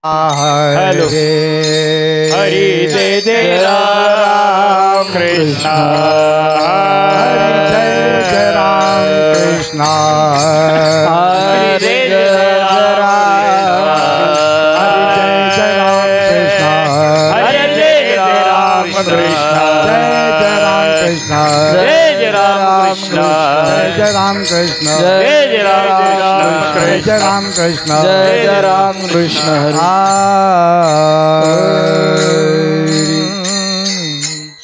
हरे हरि जय जय राम कृष्ण हरि जय जय राम कृष्ण हरि जय जय राम हरि जय जय राम कृष्ण हरि जय जय राम कृष्ण जय जय राम कृष्ण जय जय राम कृष्ण जय जय राम कृष्ण जय जय राम कृष्ण जय जय राम कृष्ण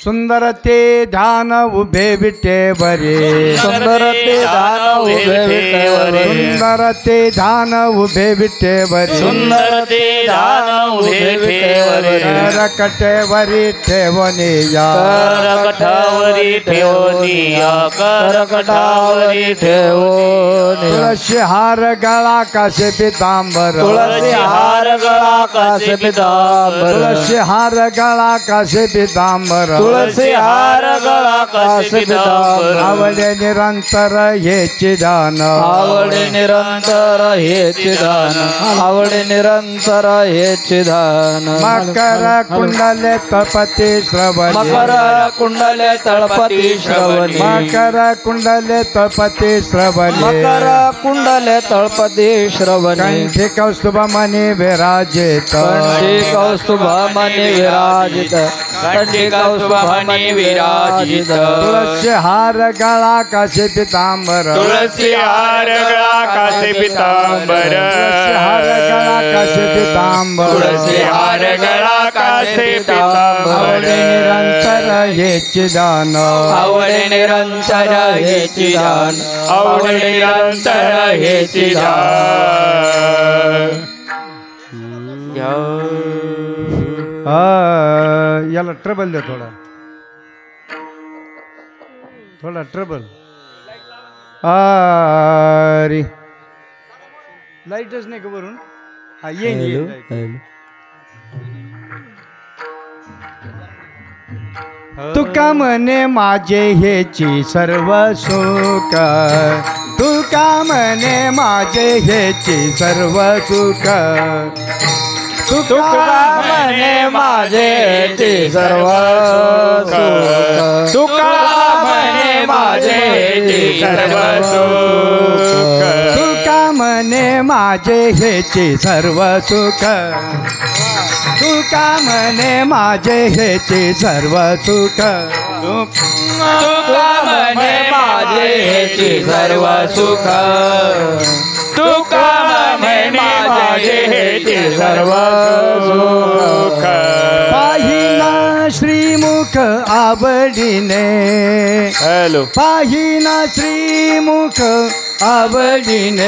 सुंदर ते ध्यान उभे विठेवरे सुंदर ते ध्यान उभे विठेवरे सुंदर ते ध्यान उभे विठेवरे सुंदर ते ध्यान उभे विठेवरे करकटेवरी ठेवनिया करकटावरी ठेवनिया करकटावरी ठेवनिया तुळशी हार गळा कासे पितांबर तुळसी हार गळा कासे पितांबर तुळशी हार गळा कासे पितांबर तुळसी हार गळा कासे पितांबर आवडे निरंतर हेचे दान आवडे निरंतर हेचे दान आवडे निरंतर हेचे दान मकर कुंडले तळपती श्रवणी मकर कुंडले तळपती श्रवणी मकर कुंडले तळपती श्रवणी मकर कुंडले तळपती श्रवणी कंठी कौस्तुभ मणी विराजित कंठी कौस्तुभ मणी विराजित कंठी कौस्तुभ मणी विराजित तुळशी हार गळा कासे पितांबर तुळसी हार गळा कासे पितांबर तुळशी हार गळा कासे पितांबर तुळसी हार गळा कासे पितांबर आवडे निरंतर हेचे दान आवडे निरंतर हेची दान आवडे निरंतर हेची दान याला ट्रबल दे थोडा थोडा ट्रबल अरे लाईटच नाही का वरून हा येईन तुका म्हणे माझे हेची सर्व सुख तुका म्हणे माझे हेची सर्व सुख तुका म्हणे माझे ते सर्व सुख तुका म्हणे माझे ते सर्व सुख तुका म्हणे माझे हेचे सर्व सुख तुका म्हणे माझे हेचे सर्व सुख तुका म्हणे माझे हेचे सर्व सुख तुका म्हणे माझे हेचे सर्व सुख पाहिना श्रीमुख आवडीने हॅलो पाहिना श्रीमुख आवडीने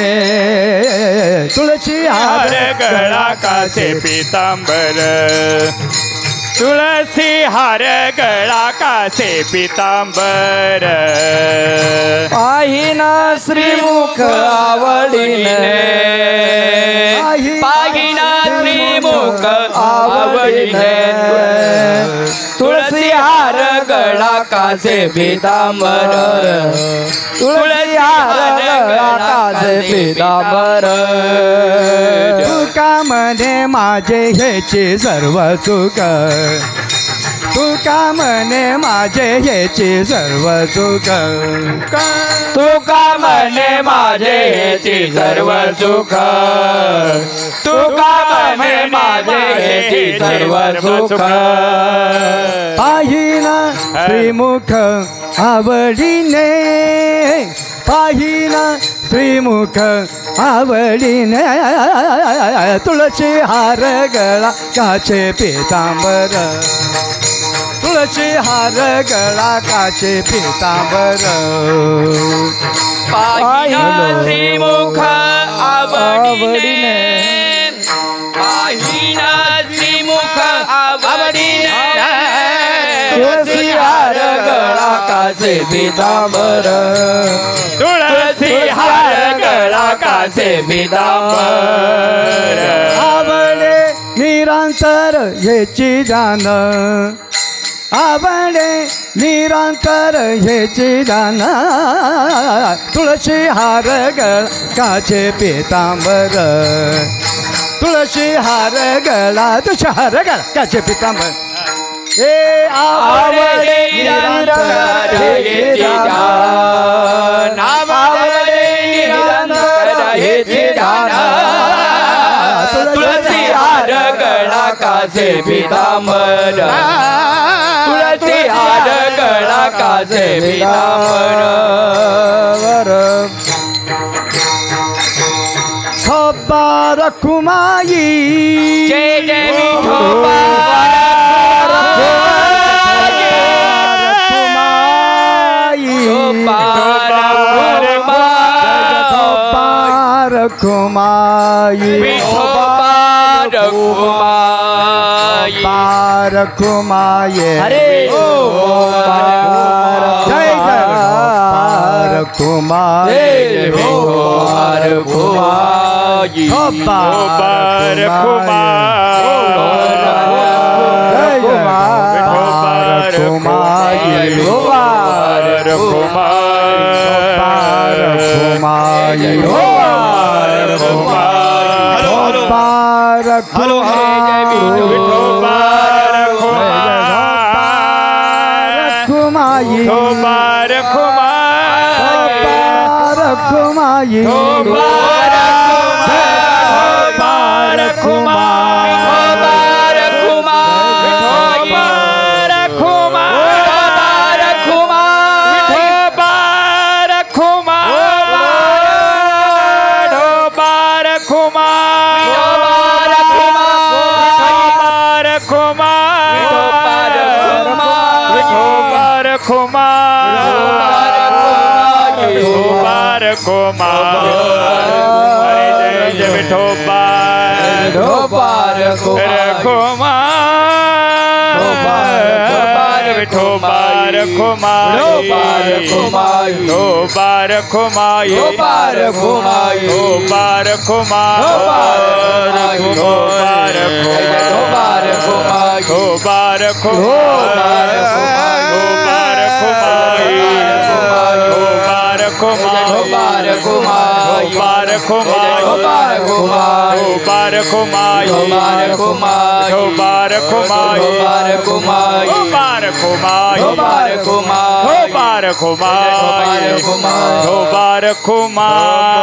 तुळशी हार हार गळा कासे पितांबर तुळसी हार गळा कासे पितांबर पाहिना श्रीमुख आवडीने पाहिना श्रीमुख आवडीने तुळसी हार गळा कासे पितांबर तुळसी हार गळा कासे पितांबर तुका म्हणे माझे हेचे सर्व सुख तुका म्हणे माझे हेचे सर्व सुख तुका म्हणे माझे हेचे सर्व सुख तुका म्हणे माझे हेचे सर्व सुख पाहिना श्रीमुख आवडीने पाहिना श्रीमुख आवडीने तुळशी हार गळा काचे पितांबर तुळशी हार गळा काचे पितांबर पाहिना श्रीमुख आवडीने पाहिना श्रीमुख आवडीने तुळसी हार गळा कासे पितांबर तुळसी हार गळा कासे पितांबर आवडे निरंतर हेची जाण आवडे निरंतर हेची दान तुळशी हार गळा काचे पितांबर तुळशी हार गळा तुळशी हार गळा काचे पितांबर हे आवडे निरंतर हेचे ध्यान आवडे निरंतर हेचे ध्यान तुळसी हार गळा कासे पितांबर तुळसी हार गळा कासे पितांबर खब्बा रखुमाई जय जय विठोबा रखुमाई रखुमाई हरे जय जय रखुमाई Kumar